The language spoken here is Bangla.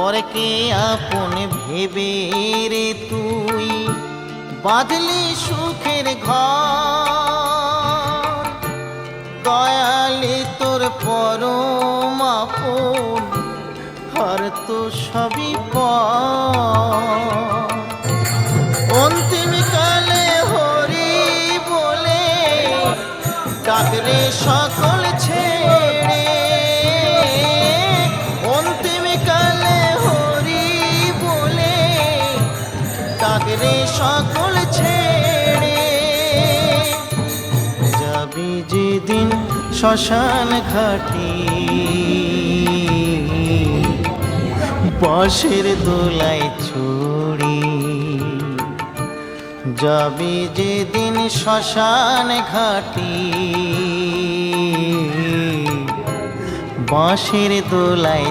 পরকে আপন ভেবে রে তুই বাঁধলি সুখের ঘর। দয়ালে তোর পরম আপন আর তো সবই পর। অন্তিম কালে হরি বলে ডাকরে সকল ছেড়ে। অন্তিম কালে হরি বলে ডাকরে সকল ছেড়ে। যাবি যেদিন শ্মশান ঘাটি বাঁশের দোলায় ছড়ি। যাবি যেদিন শ্মশান ঘাটি বাঁশের দোলায়